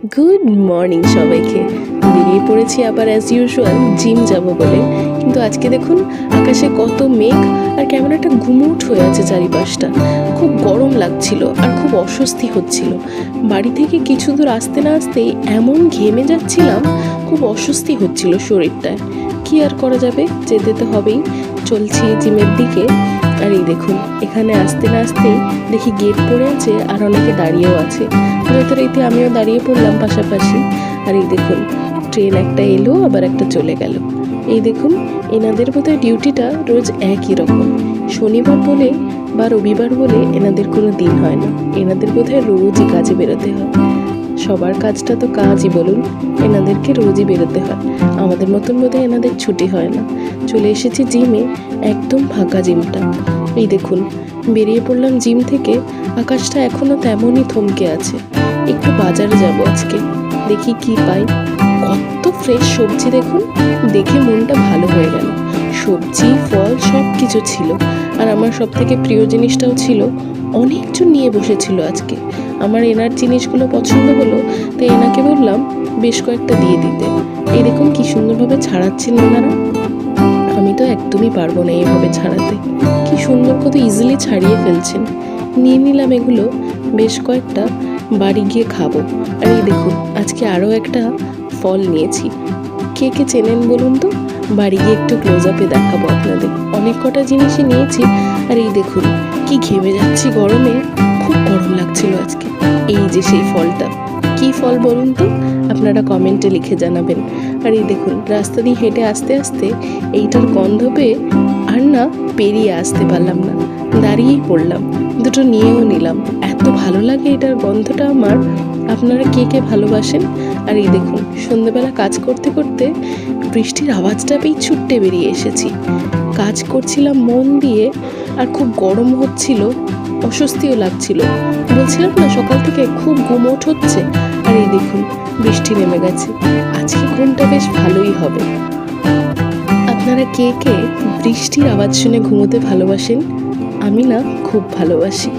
Good morning সবাইকে। বেরিয়ে পড়েছি আবার অ্যাজ ইউজুয়াল জিম যাব বলে, কিন্তু আজকে দেখুন আকাশে কত মেঘ আর কেমন একটা গুমোট হয়ে আছে চারিপাশটা। খুব গরম লাগছিল আর খুব অস্বস্তি হচ্ছিল। বাড়ি থেকে কিছু দূর আসতে না আসতেই এমন ঘেমে যাচ্ছিলাম, খুব অস্বস্তি হচ্ছিল শরীরটায়। কি আর করা যাবে, যেতে তো হবেই। চলছি জিমের দিকে। আর এই দেখুন এখানে আসতে না আসতেই দেখি গেট পড়ে আছে আর অনেকে দাঁড়িয়েও আছে। যথারীতি আমিও দাঁড়িয়ে পড়লাম পাশাপাশি। আর এই দেখুন ট্রেন একটা এলো আবার একটা চলে গেল। এই দেখুন এনাদের বোধহয় ডিউটিটা রোজ একই রকম। শনিবার বলে বা রবিবার বলে এনাদের কোনো দিন হয় না, এনাদের বোধহয় রোজই কাজে বেরোতে হয়। সবার কাজটা তো কাজই বলুন, এনাদেরকে রোজই বেরোতে হয়। আমাদের মতন বোধহয় এনাদের ছুটি হয় না। চলে এসেছি জিমে, একদম ফাঁকা জিমটা। এই দেখুন বেরিয়ে পড়লাম জিম থেকে। আকাশটা এখনও তেমনই থমকে আছে। একটু বাজারে যাব আজকে, দেখি কি পাই। কত ফ্রেশ সবজি দেখুন, দেখে মনটা ভালো হয়ে গেল। সবজি ফল সব কিছু ছিল। আর আমার সব থেকে প্রিয় জিনিসটাও ছিল। অনেকজন নিয়ে বসেছিল আজকে। আমার এনার জিনিসগুলো পছন্দ হলো, তাই এনাকে বললাম বেশ কয়েকটা দিয়ে দিতে। এই দেখুন কি সুন্দরভাবে ছাড়াচ্ছেন ওনারা। আমি তো একদমই পারবো না এইভাবে ছাড়াতে। কি সুন্দর, কত ইজিলি ছাড়িয়ে ফেলছেন। নিয়ে নিলাম এগুলো বেশ কয়েকটা, বাড়ি গিয়ে খাবো। আর এই দেখুন আজকে আরও একটা ফল নিয়েছি। কে কে চেনেন বলুন তো, বাড়ি গিয়ে একটু ক্লোজ আপে দেখাবো আপনাদের। অনেক কটা জিনিসই নিয়েছি। আর এই দেখুন কি ঘেমে যাচ্ছি গরমে, খুব গরম লাগছিল আজকে। এই যে সেই ফলটা, কি ফল বলুন তো, আপনারা কমেন্টে লিখে জানাবেন। আর এই দেখুন রাস্তা দিয়ে হেঁটে আসতে আসতে এইটার গন্ধ পেয়ে আর না পেরিয়ে আসতে পারলাম না, দাঁড়িয়েই পড়লাম। দুটো নিয়েও নিলাম, এত ভালো লাগে এটার গন্ধটা আমার। আপনারা কে কে ভালোবাসেন। আর এই দেখুন সন্ধ্যেবেলা কাজ করতে করতে বৃষ্টির আওয়াজটা পেয়ে ছুট্টে বেরিয়ে এসেছি। কাজ করছিলাম মন দিয়ে, আর খুব গরম হচ্ছিল, অস্বস্তিও লাগছিল। বলছিলাম না সকাল থেকে খুব গুমোট হচ্ছে। আর এই দেখুন বৃষ্টি নেমে গেছে। আজকে ঘুমটা বেশ ভালোই হবে। আপনারা কে কে বৃষ্টির আওয়াজ শুনে ঘুমোতে ভালোবাসেন? আমি না খুব ভালোবাসি।